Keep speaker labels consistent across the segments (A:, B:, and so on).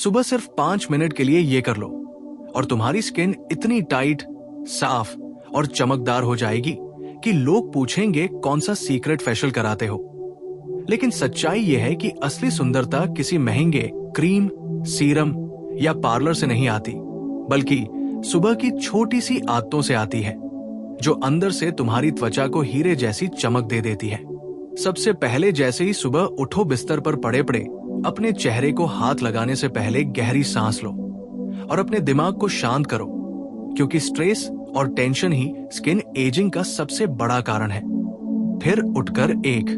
A: सुबह सिर्फ 5 मिनट के लिए ये कर लो और तुम्हारी स्किन इतनी टाइट, साफ और चमकदार हो जाएगी कि लोग पूछेंगे कौन सा सीक्रेट फेशियल कराते हो। लेकिन सच्चाई यह है कि असली सुंदरता किसी महंगे क्रीम, सीरम या पार्लर से नहीं आती, बल्कि सुबह की छोटी सी आदतों से आती है, जो अंदर से तुम्हारी त्वचा को हीरे जैसी चमक दे देती है। सबसे पहले जैसे ही सुबह उठो, बिस्तर पर पड़े पड़े अपने चेहरे को हाथ लगाने से पहले गहरी सांस लो और अपने दिमाग को शांत करो, क्योंकि स्ट्रेस और टेंशन ही स्किन एजिंग का सबसे बड़ा कारण है। फिर उठकर एक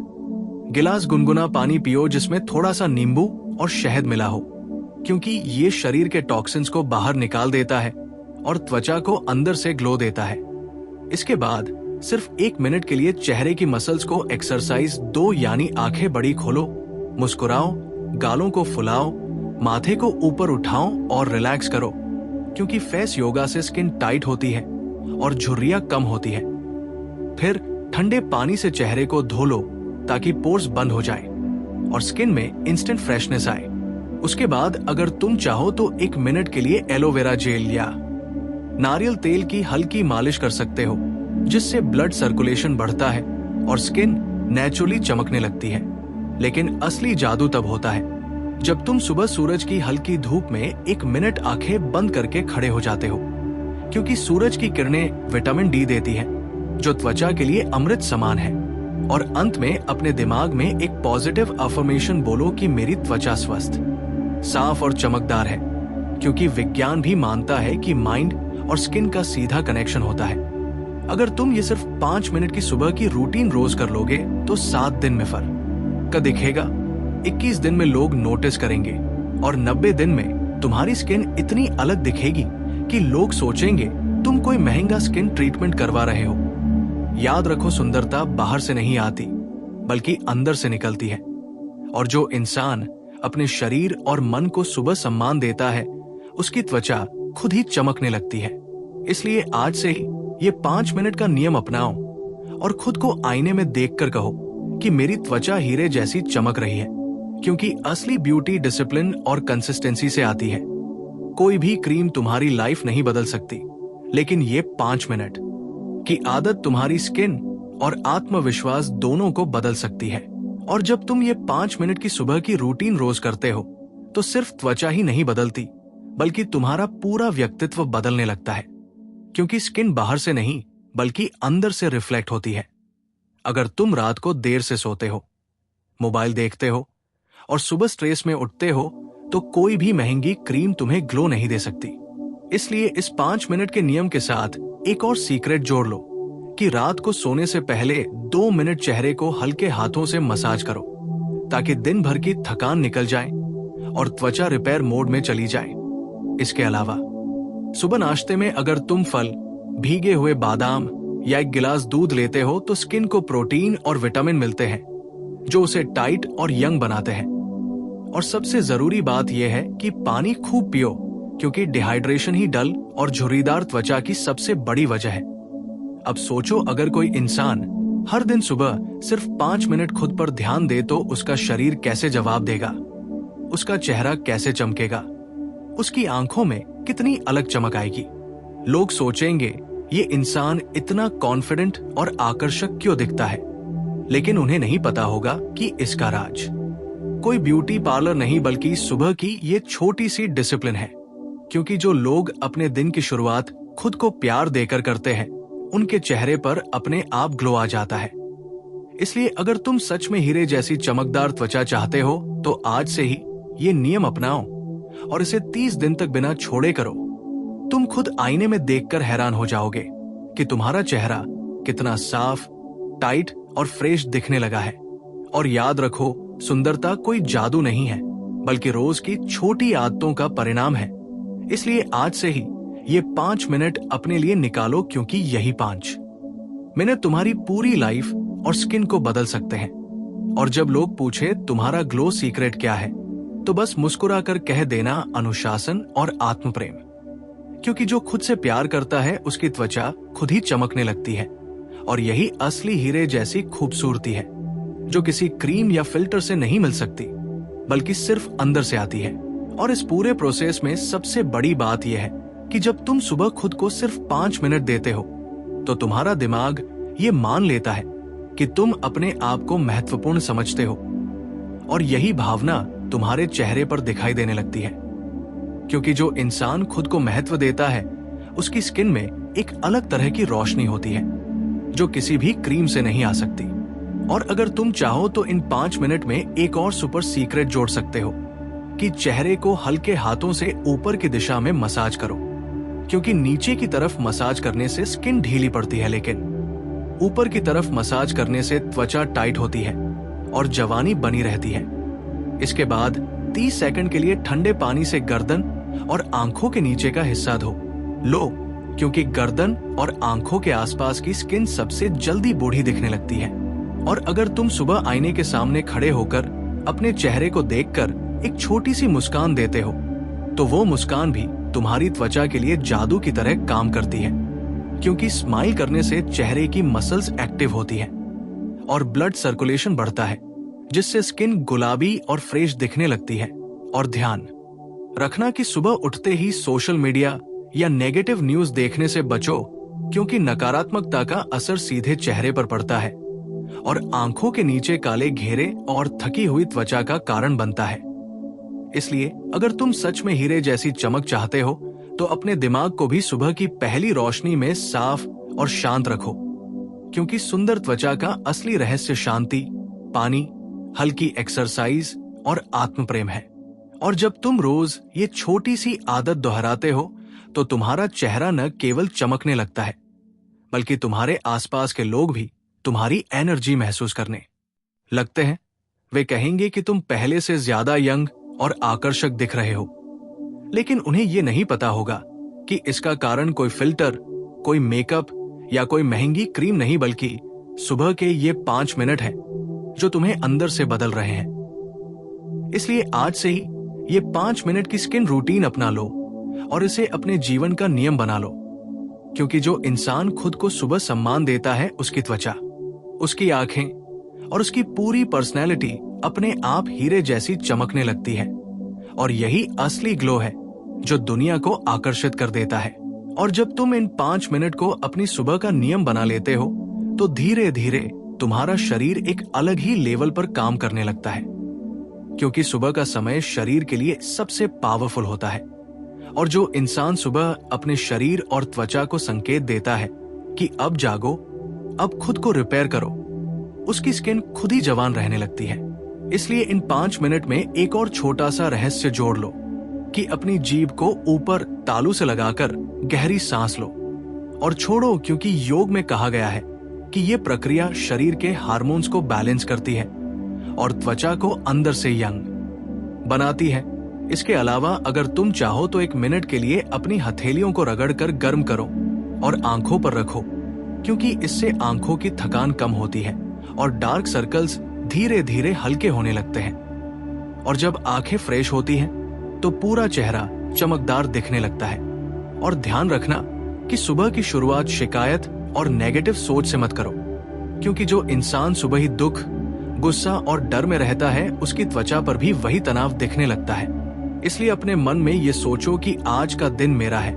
A: गिलास गुनगुना पानी पियो जिसमें थोड़ा सा नींबू और शहद मिला हो, क्योंकि ये शरीर के टॉक्सिन्स को बाहर निकाल देता है और त्वचा को अंदर से ग्लो देता है। इसके बाद सिर्फ 1 मिनट के लिए चेहरे की मसल्स को एक्सरसाइज दो, यानी आंखें बड़ी खोलो, मुस्कुराओ, गालों को फुलाओ, माथे को ऊपर उठाओ और रिलैक्स करो, क्योंकि फेस योगा से स्किन टाइट होती है और झुर्रियां कम होती है। फिर ठंडे पानी से चेहरे को धो लो ताकि पोर्स बंद हो जाए और स्किन में इंस्टेंट फ्रेशनेस आए। उसके बाद अगर तुम चाहो तो 1 मिनट के लिए एलोवेरा जेल या नारियल तेल की हल्की मालिश कर सकते हो, जिससे ब्लड सर्कुलेशन बढ़ता है और स्किन नेचुरली चमकने लगती है। लेकिन असली जादू तब होता है जब तुम सुबह सूरज की हल्की धूप में 1 मिनट आंखें बंद करके खड़े हो जाते हो, क्योंकि सूरज की किरणें विटामिन डी देती हैं, जो त्वचा के लिए अमृत समान है। और अंत में अपने दिमाग में एक पॉजिटिव अफर्मेशन बोलो कि मेरी त्वचा स्वस्थ, साफ और चमकदार है, क्योंकि विज्ञान भी मानता है कि माइंड और स्किन का सीधा कनेक्शन होता है। अगर तुम ये सिर्फ 5 मिनट की सुबह की रूटीन रोज कर लोगे तो 7 दिन में फर्क का दिखेगा, 21 दिन में लोग नोटिस करेंगे और 90 दिन में तुम्हारी स्किन इतनी अलग दिखेगी कि लोग सोचेंगे तुम कोई महंगा स्किन ट्रीटमेंट करवा रहे हो। याद रखो, सुंदरता बाहर से नहीं आती बल्कि अंदर से निकलती है, और जो इंसान अपने शरीर और मन को सुबह सम्मान देता है उसकी त्वचा खुद ही चमकने लगती है। इसलिए आज से ही ये 5 मिनट का नियम अपनाओ और खुद को आईने में देखकर कहो कि मेरी त्वचा हीरे जैसी चमक रही है, क्योंकि असली ब्यूटी डिसिप्लिन और कंसिस्टेंसी से आती है। कोई भी क्रीम तुम्हारी लाइफ नहीं बदल सकती, लेकिन ये 5 मिनट की आदत तुम्हारी स्किन और आत्मविश्वास दोनों को बदल सकती है। और जब तुम ये 5 मिनट की सुबह की रूटीन रोज करते हो तो सिर्फ त्वचा ही नहीं बदलती, बल्कि तुम्हारा पूरा व्यक्तित्व बदलने लगता है, क्योंकि स्किन बाहर से नहीं बल्कि अंदर से रिफ्लेक्ट होती है। अगर तुम रात को देर से सोते हो, मोबाइल देखते हो और सुबह स्ट्रेस में उठते हो तो कोई भी महंगी क्रीम तुम्हें ग्लो नहीं दे सकती। इसलिए इस 5 मिनट के नियम के साथ एक और सीक्रेट जोड़ लो कि रात को सोने से पहले 2 मिनट चेहरे को हल्के हाथों से मसाज करो, ताकि दिन भर की थकान निकल जाए और त्वचा रिपेयर मोड में चली जाए। इसके अलावा सुबह नाश्ते में अगर तुम फल, भीगे हुए बादाम या 1 गिलास दूध लेते हो तो स्किन को प्रोटीन और विटामिन मिलते हैं, जो उसे टाइट और यंग बनाते हैं। और सबसे जरूरी बात यह है कि पानी खूब पियो, क्योंकि डिहाइड्रेशन ही डल और झुर्रीदार त्वचा की सबसे बड़ी वजह है। अब सोचो, अगर कोई इंसान हर दिन सुबह सिर्फ 5 मिनट खुद पर ध्यान दे तो उसका शरीर कैसे जवाब देगा, उसका चेहरा कैसे चमकेगा, उसकी आंखों में कितनी अलग चमक आएगी। लोग सोचेंगे ये इंसान इतना कॉन्फिडेंट और आकर्षक क्यों दिखता है, लेकिन उन्हें नहीं पता होगा कि इसका राज कोई ब्यूटी पार्लर नहीं बल्कि सुबह की ये छोटी सी डिसिप्लिन है। क्योंकि जो लोग अपने दिन की शुरुआत खुद को प्यार देकर करते हैं, उनके चेहरे पर अपने आप ग्लो आ जाता है। इसलिए अगर तुम सच में हीरे जैसी चमकदार त्वचा चाहते हो तो आज से ही ये नियम अपनाओ और इसे 30 दिन तक बिना छोड़े करो। तुम खुद आईने में देखकर हैरान हो जाओगे कि तुम्हारा चेहरा कितना साफ, टाइट और फ्रेश दिखने लगा है। और याद रखो, सुंदरता कोई जादू नहीं है, बल्कि रोज की छोटी आदतों का परिणाम है। इसलिए आज से ही ये 5 मिनट अपने लिए निकालो, क्योंकि यही 5 मिनट तुम्हारी पूरी लाइफ और स्किन को बदल सकते हैं। और जब लोग पूछे तुम्हारा ग्लो सीक्रेट क्या है, तो बस मुस्कुराकर कह देना अनुशासन और आत्म प्रेम, क्योंकि जो खुद से प्यार करता है उसकी त्वचा खुद ही चमकने लगती है। और यही असली हीरे जैसी खूबसूरती है, जो किसी क्रीम या फिल्टर से नहीं मिल सकती, बल्कि सिर्फ अंदर से आती है। और इस पूरे प्रोसेस में सबसे बड़ी बात यह है कि जब तुम सुबह खुद को सिर्फ 5 मिनट देते हो तो तुम्हारा दिमाग ये मान लेता है कि तुम अपने आप को महत्वपूर्ण समझते हो, और यही भावना तुम्हारे चेहरे पर दिखाई देने लगती है। क्योंकि जो इंसान खुद को महत्व देता है उसकी स्किन में एक अलग तरह की रोशनी होती है जो किसी भी क्रीम से नहीं आ सकती। और अगर तुम चाहो तो इन 5 मिनट में एक और सुपर सीक्रेट जोड़ सकते हो कि चेहरे को हल्के हाथों से ऊपर की दिशा में मसाज करो, क्योंकि नीचे की तरफ मसाज करने से स्किन ढीली पड़ती है, लेकिन ऊपर की तरफ मसाज करने से त्वचा टाइट होती है और जवानी बनी रहती है। इसके बाद 30 सेकंड के लिए ठंडे पानी से गर्दन और आंखों के नीचे का हिस्सा धो लो, क्योंकि गर्दन और आंखों के आसपास की स्किन सबसे जल्दी बूढ़ी दिखने लगती है। और अगर तुम सुबह आईने के सामने खड़े होकर अपने चेहरे को देखकर एक छोटी सी मुस्कान देते हो तो वो मुस्कान भी तुम्हारी त्वचा के लिए जादू की तरह काम करती है, क्योंकि स्माइल करने से चेहरे की मसल्स एक्टिव होती हैं और ब्लड सर्कुलेशन बढ़ता है, जिससे स्किन गुलाबी और फ्रेश दिखने लगती है। और ध्यान रखना कि सुबह उठते ही सोशल मीडिया या नेगेटिव न्यूज देखने से बचो, क्योंकि नकारात्मकता का असर सीधे चेहरे पर पड़ता है और आंखों के नीचे काले घेरे और थकी हुई त्वचा का कारण बनता है। इसलिए अगर तुम सच में हीरे जैसी चमक चाहते हो तो अपने दिमाग को भी सुबह की पहली रोशनी में साफ और शांत रखो, क्योंकि सुंदर त्वचा का असली रहस्य शांति, पानी, हल्की एक्सरसाइज और आत्म प्रेम है। और जब तुम रोज ये छोटी सी आदत दोहराते हो तो तुम्हारा चेहरा न केवल चमकने लगता है, बल्कि तुम्हारे आसपास के लोग भी तुम्हारी एनर्जी महसूस करने लगते हैं। वे कहेंगे कि तुम पहले से ज्यादा यंग और आकर्षक दिख रहे हो, लेकिन उन्हें यह नहीं पता होगा कि इसका कारण कोई फिल्टर, कोई मेकअप या कोई महंगी क्रीम नहीं, बल्कि सुबह के ये 5 मिनट हैं जो तुम्हें अंदर से बदल रहे हैं। इसलिए आज से ही ये 5 मिनट की स्किन रूटीन अपना लो और इसे अपने जीवन का नियम बना लो, क्योंकि जो इंसान खुद को सुबह सम्मान देता है उसकी त्वचा, उसकी आंखें और उसकी पूरी पर्सनैलिटी अपने आप हीरे जैसी चमकने लगती है। और यही असली ग्लो है जो दुनिया को आकर्षित कर देता है। और जब तुम इन 5 मिनट को अपनी सुबह का नियम बना लेते हो तो धीरे धीरे तुम्हारा शरीर एक अलग ही लेवल पर काम करने लगता है, क्योंकि सुबह का समय शरीर के लिए सबसे पावरफुल होता है। और जो इंसान सुबह अपने शरीर और त्वचा को संकेत देता है कि अब जागो, अब खुद को रिपेयर करो, उसकी स्किन खुद ही जवान रहने लगती है। इसलिए इन 5 मिनट में एक और छोटा सा रहस्य जोड़ लो कि अपनी जीभ को ऊपर तालू से लगाकर गहरी सांस लो और छोड़ो, क्योंकि योग में कहा गया है कि यह प्रक्रिया शरीर के हार्मोन्स को बैलेंस करती है और त्वचा को अंदर से यंग बनाती है। इसके अलावा अगर तुम चाहो तो 1 मिनट के लिए अपनी हथेलियों को रगड़कर गर्म करो और आंखों पर रखो, क्योंकि इससे आंखों की थकान कम होती है और डार्क सर्कल्स धीरे धीरे हल्के होने लगते हैं। और जब आंखें फ्रेश होती हैं तो पूरा चेहरा चमकदार दिखने लगता है। और ध्यान रखना कि सुबह की शुरुआत शिकायत और नेगेटिव सोच से मत करो, क्योंकि जो इंसान सुबह ही दुख, गुस्सा और डर में रहता है उसकी त्वचा पर भी वही तनाव दिखने लगता है। इसलिए अपने मन में ये सोचो कि आज का दिन मेरा है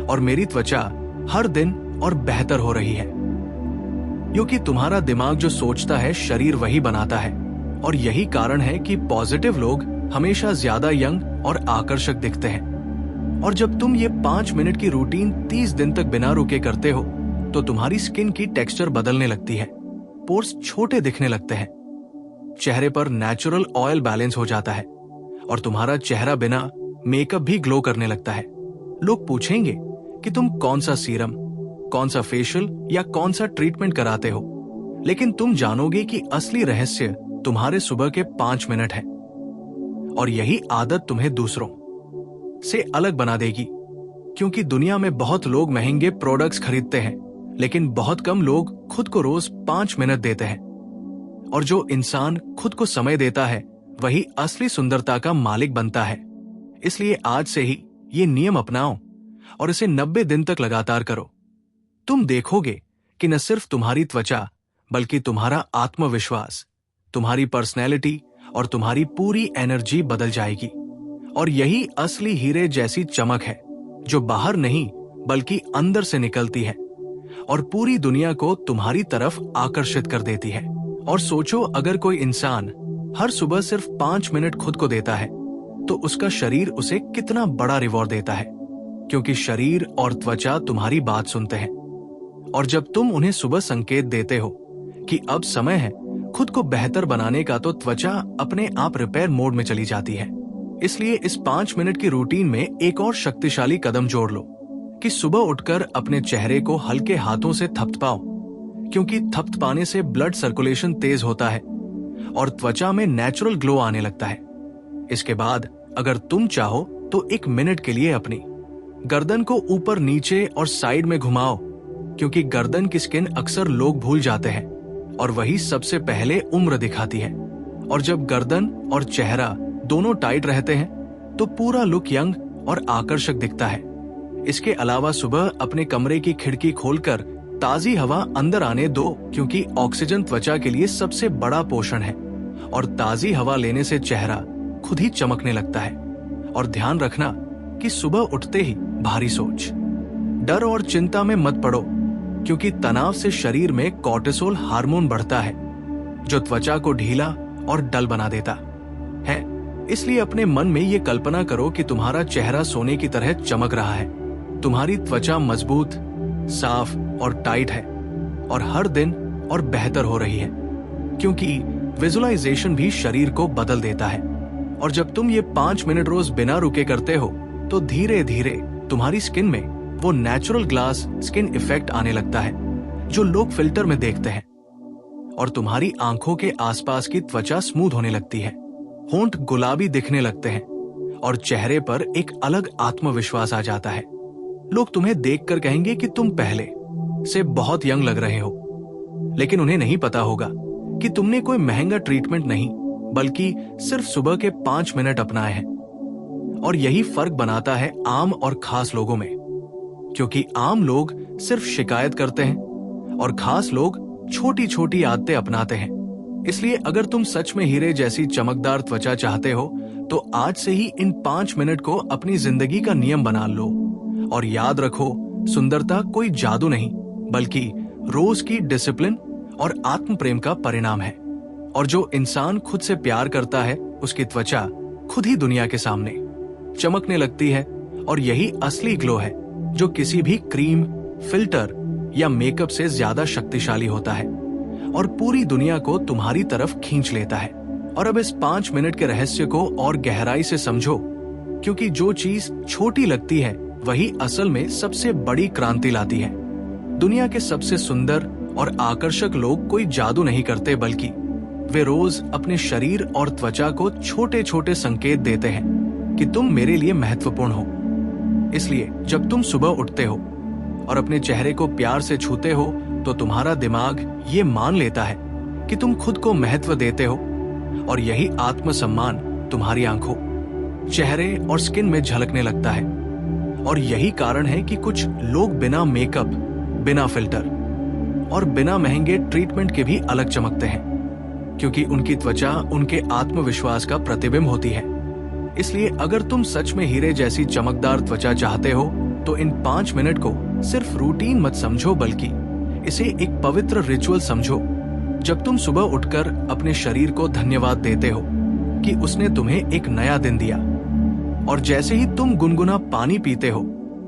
A: और मेरी त्वचा हर दिन और बेहतर हो रही है, क्योंकि तुम्हारा दिमाग जो सोचता है शरीर वही बनाता है। और यही कारण है कि पॉजिटिव लोग हमेशा ज्यादा यंग और आकर्षक दिखते हैं। और जब तुम ये 5 मिनट की रूटीन 30 दिन तक बिना रुके करते हो तो तुम्हारी स्किन की टेक्सचर बदलने लगती है, पोर्स छोटे दिखने लगते हैं, चेहरे पर नेचुरल ऑयल बैलेंस हो जाता है और तुम्हारा चेहरा बिना मेकअप भी ग्लो करने लगता है। लोग पूछेंगे कि तुम कौन सा सीरम, कौन सा फेशियल या कौन सा ट्रीटमेंट कराते हो, लेकिन तुम जानोगे कि असली रहस्य तुम्हारे सुबह के 5 मिनट है। और यही आदत तुम्हें दूसरों से अलग बना देगी, क्योंकि दुनिया में बहुत लोग महंगे प्रोडक्ट्स खरीदते हैं, लेकिन बहुत कम लोग खुद को रोज 5 मिनट देते हैं। और जो इंसान खुद को समय देता है वही असली सुंदरता का मालिक बनता है। इसलिए आज से ही ये नियम अपनाओ और इसे 90 दिन तक लगातार करो। तुम देखोगे कि न सिर्फ तुम्हारी त्वचा बल्कि तुम्हारा आत्मविश्वास, तुम्हारी पर्सनैलिटी और तुम्हारी पूरी एनर्जी बदल जाएगी। और यही असली हीरे जैसी चमक है, जो बाहर नहीं बल्कि अंदर से निकलती है और पूरी दुनिया को तुम्हारी तरफ आकर्षित कर देती है। और सोचो, अगर कोई इंसान हर सुबह सिर्फ 5 मिनट खुद को देता है तो उसका शरीर उसे कितना बड़ा रिवॉर्ड देता है, क्योंकि शरीर और त्वचा तुम्हारी बात सुनते हैं। और जब तुम उन्हें सुबह संकेत देते हो कि अब समय है खुद को बेहतर बनाने का, तो त्वचा अपने आप रिपेयर मोड में चली जाती है। इसलिए इस 5 मिनट की रूटीन में एक और शक्तिशाली कदम जोड़ लो कि सुबह उठकर अपने चेहरे को हल्के हाथों से थपथपाओ, क्योंकि थपथपाने से ब्लड सर्कुलेशन तेज होता है और त्वचा में नेचुरल ग्लो आने लगता है। इसके बाद अगर तुम चाहो तो 1 मिनट के लिए अपनी गर्दन को ऊपर नीचे और साइड में घुमाओ, क्योंकि गर्दन की स्किन अक्सर लोग भूल जाते हैं और वही सबसे पहले उम्र दिखाती है। और जब गर्दन और चेहरा दोनों टाइट रहते हैं तो पूरा लुक यंग और आकर्षक दिखता है। इसके अलावा सुबह अपने कमरे की खिड़की खोलकर ताजी हवा अंदर आने दो, क्योंकि ऑक्सीजन त्वचा के लिए सबसे बड़ा पोषण है और ताजी हवा लेने से चेहरा खुद ही चमकने लगता है। और ध्यान रखना कि सुबह उठते ही भारी सोच, डर और चिंता में मत पड़ो, क्योंकि तनाव से शरीर में कॉर्टिसोल हार्मोन बढ़ता है, जो त्वचा को ढीला और डल बना देता है। इसलिए अपने मन में ये कल्पना करो कि तुम्हारा चेहरा सोने की तरह चमक रहा है, तुम्हारी त्वचा मजबूत, साफ और टाइट है और हर दिन और बेहतर हो रही है, क्योंकि विजुअलाइजेशन भी शरीर को बदल देता है। और जब तुम ये 5 मिनट रोज बिना रुके करते हो तो धीरे धीरे तुम्हारी स्किन में वो नेचुरल ग्लास स्किन इफेक्ट आने लगता है, जो लोग फिल्टर में देखते हैं। और तुम्हारी आंखों के आसपास की त्वचा स्मूथ होने लगती है, होंठ गुलाबी दिखने लगते हैं और चेहरे पर एक अलग आत्मविश्वास आ जाता है। लोग तुम्हें देखकर कहेंगे कि तुम पहले से बहुत यंग लग रहे हो, लेकिन उन्हें नहीं पता होगा कि तुमने कोई महंगा ट्रीटमेंट नहीं बल्कि सिर्फ सुबह के 5 मिनट अपनाए हैं। और यही फर्क बनाता है आम और खास लोगों में, क्योंकि आम लोग सिर्फ शिकायत करते हैं और खास लोग छोटी छोटी आदतें अपनाते हैं। इसलिए अगर तुम सच में हीरे जैसी चमकदार त्वचा चाहते हो तो आज से ही इन 5 मिनट को अपनी जिंदगी का नियम बना लो। और याद रखो, सुंदरता कोई जादू नहीं बल्कि रोज की डिसिप्लिन और आत्म प्रेम का परिणाम है। और जो इंसान खुद से प्यार करता है उसकी त्वचा खुद ही दुनिया के सामने चमकने लगती है। और यही असली ग्लो है, जो किसी भी क्रीम, फिल्टर या मेकअप से ज्यादा शक्तिशाली होता है और पूरी दुनिया को तुम्हारी तरफ खींच लेता है। और अब इस 5 मिनट के रहस्य को और गहराई से समझो, क्योंकि जो चीज छोटी लगती है वही असल में सबसे बड़ी क्रांति लाती है। दुनिया के सबसे सुंदर और आकर्षक लोग कोई जादू नहीं करते, बल्कि वे रोज अपने शरीर और त्वचा को छोटे छोटे संकेत देते हैं कि तुम मेरे लिए महत्वपूर्ण हो। इसलिए जब तुम सुबह उठते हो और अपने चेहरे को प्यार से छूते हो तो तुम्हारा दिमाग ये मान लेता है कि तुम खुद को महत्व देते हो। और यही आत्मसम्मान तुम्हारी आंखों, चेहरे और स्किन में झलकने लगता है। और यही कारण है कि कुछ लोग बिना मेकअप, बिना फिल्टर और बिना महंगे ट्रीटमेंट के भी अलग चमकते हैं, क्योंकि उनकी त्वचा उनके आत्मविश्वास का प्रतिबिंब होती है। इसलिए अगर तुम सच में हीरे जैसी चमकदार त्वचा चाहते हो तो इन 5 मिनट को सिर्फ रूटीन मत समझो, बल्कि इसे एक पवित्र रिचुअल समझो। जब तुम सुबह उठकर अपने शरीर को धन्यवाद देते हो कि उसने तुम्हें एक नया दिन दिया, और जैसे ही तुम गुनगुना पानी पीते हो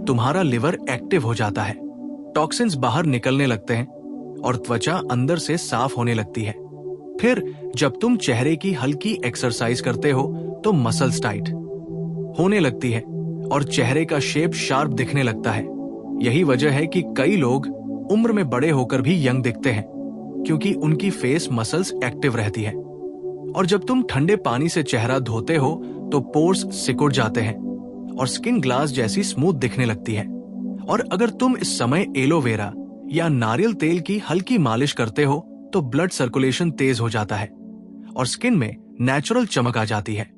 A: तुम्हारा लिवर एक्टिव हो जाता है, टॉक्सिन्स बाहर निकलने लगते हैं और त्वचा अंदर से साफ होने लगती है। फिर जब तुम चेहरे की हल्की एक्सरसाइज करते हो तो मसल्स टाइट होने लगती है और चेहरे का शेप शार्प दिखने लगता है। यही वजह है कि कई लोग उम्र में बड़े होकर भी यंग दिखते हैं, क्योंकि उनकी फेस मसल्स एक्टिव रहती है। और जब तुम ठंडे पानी से चेहरा धोते हो तो पोर्स सिकुड़ जाते हैं और स्किन ग्लास जैसी स्मूथ दिखने लगती है। और अगर तुम इस समय एलोवेरा या नारियल तेल की हल्की मालिश करते हो तो ब्लड सर्कुलेशन तेज हो जाता है और स्किन में नेचुरल चमक आ जाती है।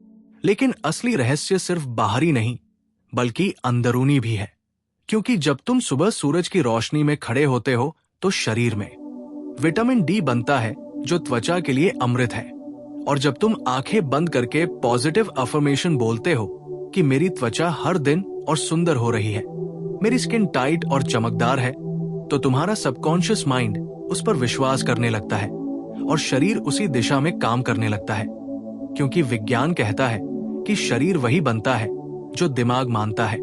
A: लेकिन असली रहस्य सिर्फ बाहरी नहीं बल्कि अंदरूनी भी है, क्योंकि जब तुम सुबह सूरज की रोशनी में खड़े होते हो तो शरीर में विटामिन डी बनता है, जो त्वचा के लिए अमृत है। और जब तुम आंखें बंद करके पॉजिटिव अफर्मेशन बोलते हो कि मेरी त्वचा हर दिन और सुंदर हो रही है, मेरी स्किन टाइट और चमकदार है, तो तुम्हारा सबकॉन्शियस माइंड उस पर विश्वास करने लगता है और शरीर उसी दिशा में काम करने लगता है। क्योंकि विज्ञान कहता है कि शरीर वही बनता है जो दिमाग मानता है।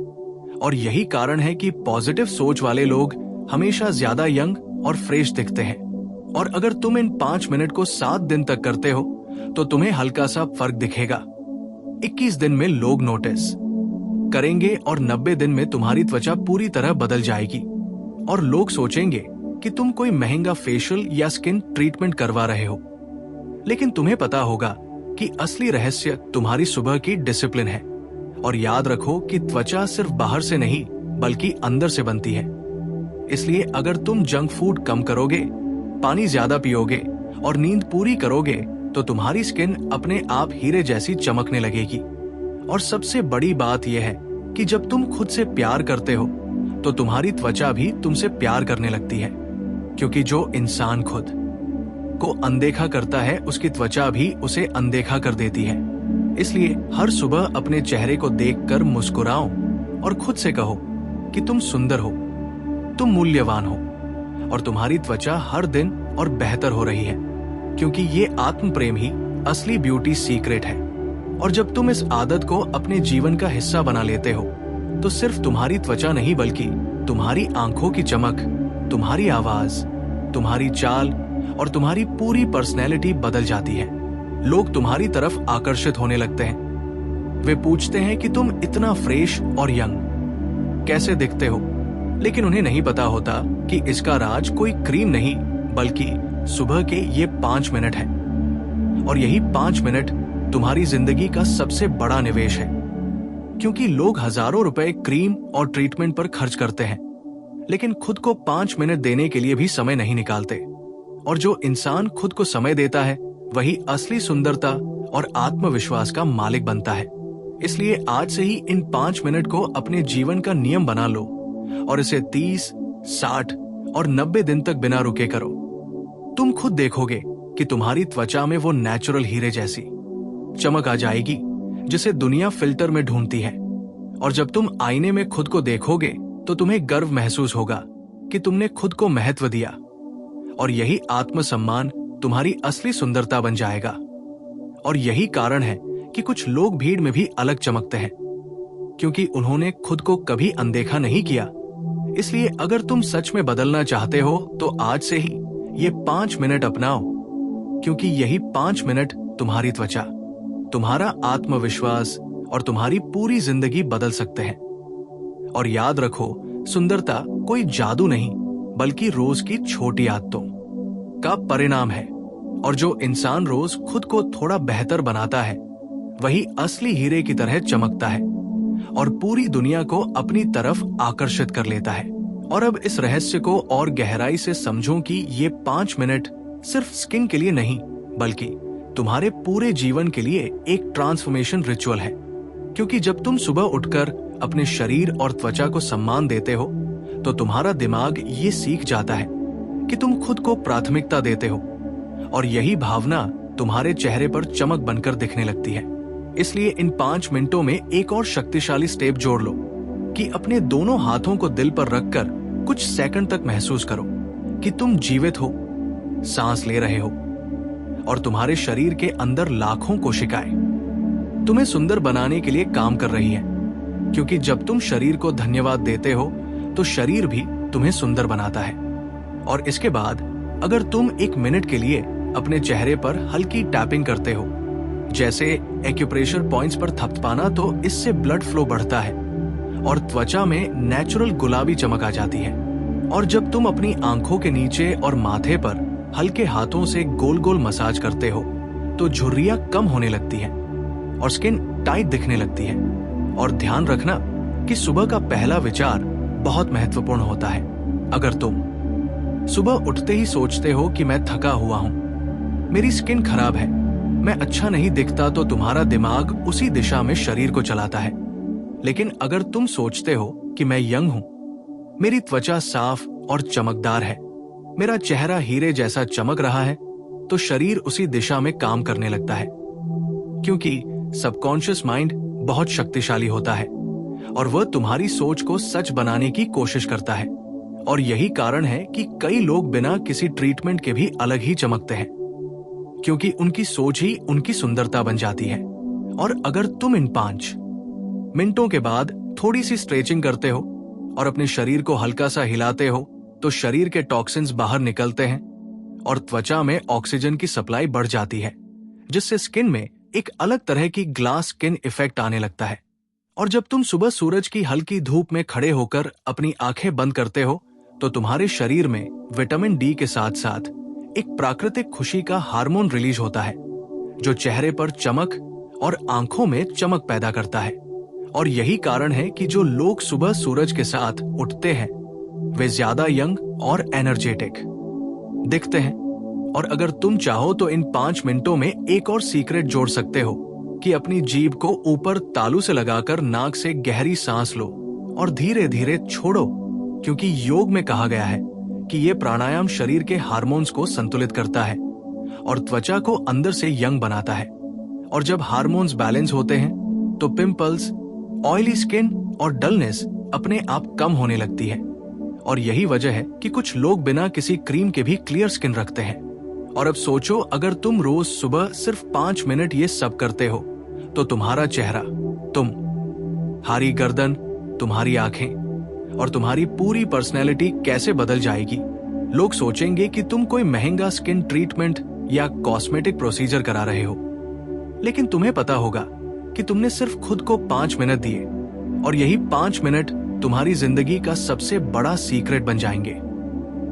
A: और यही कारण है कि पॉजिटिव सोच वाले लोग हमेशा ज्यादा यंग और फ्रेश दिखते हैं। और अगर तुम इन 5 मिनट को 7 दिन तक करते हो तो तुम्हें हल्का सा फर्क दिखेगा। 21 दिन में लोग नोटिस करेंगे और 90 दिन में तुम्हारी त्वचा पूरी तरह बदल जाएगी और लोग सोचेंगे कि तुम कोई महंगा फेशियल या स्किन ट्रीटमेंट करवा रहे हो। लेकिन तुम्हें पता होगा कि असली रहस्य तुम्हारी सुबह की डिसिप्लिन है। और याद रखो कि त्वचा सिर्फ बाहर से नहीं बल्कि अंदर से बनती है। इसलिए अगर तुम जंक फूड कम करोगे, पानी ज्यादा पियोगे और नींद पूरी करोगे तो तुम्हारी स्किन अपने आप हीरे जैसी चमकने लगेगी। और सबसे बड़ी बात यह है कि जब तुम खुद से प्यार करते हो तो तुम्हारी त्वचा भी तुमसे प्यार करने लगती है। क्योंकि जो इंसान खुद को अनदेखा करता है उसकी त्वचा भी उसे अनदेखा कर देती है। इसलिए हर सुबह अपने चेहरे को देखकर मुस्कुराओ और खुद से कहो कि तुम सुंदर हो, तुम मूल्यवान हो और तुम्हारी त्वचा हर दिन और बेहतर हो रही है। क्योंकि ये आत्म प्रेम ही असली ब्यूटी सीक्रेट है। और जब तुम इस आदत को अपने जीवन का हिस्सा बना लेते हो तो सिर्फ तुम्हारी त्वचा नहीं बल्कि तुम्हारी आंखों की चमक, तुम्हारी आवाज, तुम्हारी चाल और तुम्हारी पूरी पर्सनैलिटी बदल जाती है। लोग तुम्हारी तरफ आकर्षित होने लगते हैं। वे पूछते हैं कि तुम इतना फ्रेश और यंग कैसे दिखते हो। लेकिन उन्हें नहीं पता होता कि इसका राज कोई क्रीम नहीं बल्कि सुबह के ये 5 मिनट है। और यही 5 मिनट तुम्हारी जिंदगी का सबसे बड़ा निवेश है। क्योंकि लोग हजारों रुपए क्रीम और ट्रीटमेंट पर खर्च करते हैं लेकिन खुद को 5 मिनट देने के लिए भी समय नहीं निकालते। और जो इंसान खुद को समय देता है वही असली सुंदरता और आत्मविश्वास का मालिक बनता है। इसलिए आज से ही इन 5 मिनट को अपने जीवन का नियम बना लो और इसे 30, 60 और 90 दिन तक बिना रुके करो। तुम खुद देखोगे कि तुम्हारी त्वचा में वो नेचुरल हीरे जैसी चमक आ जाएगी जिसे दुनिया फिल्टर में ढूंढती है। और जब तुम आईने में खुद को देखोगे तो तुम्हें गर्व महसूस होगा कि तुमने खुद को महत्व दिया। और यही आत्मसम्मान तुम्हारी असली सुंदरता बन जाएगा। और यही कारण है कि कुछ लोग भीड़ में भी अलग चमकते हैं क्योंकि उन्होंने खुद को कभी अनदेखा नहीं किया। इसलिए अगर तुम सच में बदलना चाहते हो तो आज से ही ये 5 मिनट अपनाओ। क्योंकि यही 5 मिनट तुम्हारी त्वचा, तुम्हारा आत्मविश्वास और तुम्हारी पूरी जिंदगी बदल सकते हैं। और याद रखो, सुंदरता कोई जादू नहीं बल्कि रोज की छोटी आदतों का परिणाम है। और जो इंसान रोज खुद को थोड़ा बेहतर बनाता है वही असली हीरे की तरह चमकता है और पूरी दुनिया को अपनी तरफ आकर्षित कर लेता है। और अब इस रहस्य को और गहराई से समझो कि ये 5 मिनट सिर्फ स्किन के लिए नहीं बल्कि तुम्हारे पूरे जीवन के लिए एक ट्रांसफॉर्मेशन रिचुअल है। क्योंकि जब तुम सुबह उठकर अपने शरीर और त्वचा को सम्मान देते हो तो तुम्हारा दिमाग ये सीख जाता है कि तुम खुद को प्राथमिकता देते हो और यही भावना तुम्हारे चेहरे पर चमक बनकर दिखने लगती है। इसलिए इन 5 मिनटों में एक और शक्तिशाली स्टेप जोड़ लो कि अपने दोनों हाथों को दिल पर रखकर कुछ सेकंड तक महसूस करो कि तुम जीवित हो, सांस ले रहे हो और तुम्हारे शरीर के अंदर लाखों कोशिकाएं तुम्हें सुंदर बनाने के लिए काम कर रही है। क्योंकि जब तुम शरीर को धन्यवाद देते हो तो शरीर भी तुम्हें सुंदर बनाता है। और इसके बाद अगर तुम 1 मिनट के लिए अपने चेहरे पर हल्की टैपिंग करते हो, जैसे एक्यूप्रेशर पॉइंट्स पर थपथपाना, तो इससे ब्लड फ्लो बढ़ता है और त्वचा में नेचुरल गुलाबी चमक आ जाती है। और जब तुम अपनी आंखों के नीचे और माथे पर हल्के हाथों से गोल गोल मसाज करते हो तो झुर्रियां कम होने लगती हैं और स्किन टाइट दिखने लगती है। और ध्यान रखना कि सुबह का पहला विचार बहुत महत्वपूर्ण होता है। अगर तुम सुबह उठते ही सोचते हो कि मैं थका हुआ हूं, मेरी स्किन खराब है, मैं अच्छा नहीं दिखता, तो तुम्हारा दिमाग उसी दिशा में शरीर को चलाता है। लेकिन अगर तुम सोचते हो कि मैं यंग हूं, मेरी त्वचा साफ और चमकदार है, मेरा चेहरा हीरे जैसा चमक रहा है, तो शरीर उसी दिशा में काम करने लगता है। क्योंकि सबकॉन्शियस माइंड बहुत शक्तिशाली होता है और वह तुम्हारी सोच को सच बनाने की कोशिश करता है। और यही कारण है कि कई लोग बिना किसी ट्रीटमेंट के भी अलग ही चमकते हैं, क्योंकि उनकी सोच ही उनकी सुंदरता बन जाती है। और अगर तुम इन 5 मिनटों के बाद थोड़ी सी स्ट्रेचिंग करते हो और अपने शरीर को हल्का सा हिलाते हो, तो शरीर के टॉक्सिन्स बाहर निकलते हैं और त्वचा में ऑक्सीजन की सप्लाई बढ़ जाती है, जिससे स्किन में एक अलग तरह की ग्लास स्किन इफेक्ट आने लगता है। और जब तुम सुबह सूरज की हल्की धूप में खड़े होकर अपनी आंखें बंद करते हो, तो तुम्हारे शरीर में विटामिन डी के साथ साथ एक प्राकृतिक खुशी का हार्मोन रिलीज होता है, जो चेहरे पर चमक और आंखों में चमक पैदा करता है। और यही कारण है कि जो लोग सुबह सूरज के साथ उठते हैं वे ज्यादा यंग और एनर्जेटिक दिखते हैं। और अगर तुम चाहो तो इन 5 मिनटों में एक और सीक्रेट जोड़ सकते हो कि अपनी जीभ को ऊपर तालू से लगाकर नाक से गहरी सांस लो और धीरे धीरे छोड़ो, क्योंकि योग में कहा गया है कि यह प्राणायाम शरीर के हार्मोन्स को संतुलित करता है और त्वचा को अंदर से यंग बनाता है। और जब हार्मोन्स बैलेंस होते हैं तो पिंपल्स, ऑयली स्किन और डलनेस अपने आप कम होने लगती है। और यही वजह है कि कुछ लोग बिना किसी क्रीम के भी क्लियर स्किन रखते हैं। और अब सोचो, अगर तुम रोज सुबह सिर्फ 5 मिनट ये सब करते हो, तो तुम्हारा चेहरा, तुम्हारी गर्दन, तुम्हारी आंखें और तुम्हारी पूरी पर्सनैलिटी कैसे बदल जाएगी। लोग सोचेंगे कि तुम कोई महंगा स्किन ट्रीटमेंट या कॉस्मेटिक प्रोसीजर करा रहे हो, लेकिन तुम्हें पता होगा कि तुमने सिर्फ खुद को 5 मिनट दिए और यही 5 मिनट तुम्हारी जिंदगी का सबसे बड़ा सीक्रेट बन जाएंगे।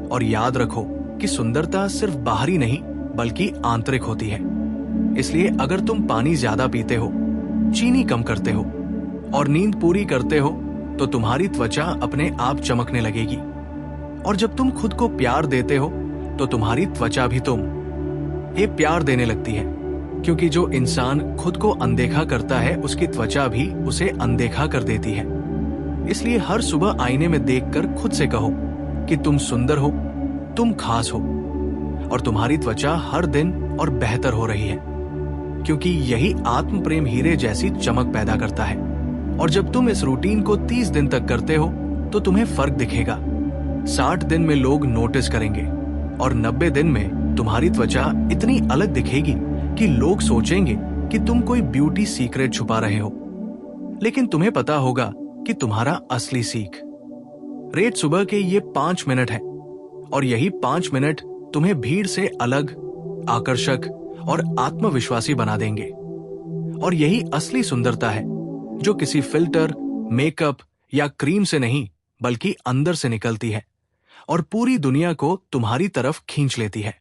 A: और याद रखो कि सुंदरता सिर्फ बाहरी नहीं बल्कि आंतरिक होती है। इसलिए अगर तुम पानी ज्यादा पीते हो, चीनी कम करते हो और नींद पूरी करते हो, तो तुम्हारी त्वचा अपने आप चमकने लगेगी। और जब तुम खुद को प्यार देते हो, तो तुम्हारी त्वचा भी ये प्यार देने लगती है, क्योंकि जो इंसान खुद को अनदेखा करता है उसकी त्वचा भी उसे अनदेखा कर देती है। इसलिए हर सुबह आईने में देखकर खुद से कहो कि तुम सुंदर हो, तुम खास हो और तुम्हारी त्वचा हर दिन और बेहतर हो रही है, क्योंकि यही आत्म प्रेम हीरे जैसी चमक पैदा करता है। और जब तुम इस रूटीन को 30 दिन तक करते हो, तो तुम्हें फर्क दिखेगा। 60 दिन में लोग नोटिस करेंगे और 90 दिन में तुम्हारी त्वचा इतनी अलग दिखेगी कि लोग सोचेंगे कि तुम कोई ब्यूटी सीक्रेट छुपा रहे हो। लेकिन तुम्हें पता होगा कि तुम्हारा असली सीख रेट सुबह के ये 5 मिनट है। और यही 5 मिनट तुम्हें भीड़ से अलग, आकर्षक और आत्मविश्वासी बना देंगे। और यही असली सुंदरता है, जो किसी फिल्टर, मेकअप या क्रीम से नहीं बल्कि अंदर से निकलती है और पूरी दुनिया को तुम्हारी तरफ खींच लेती है।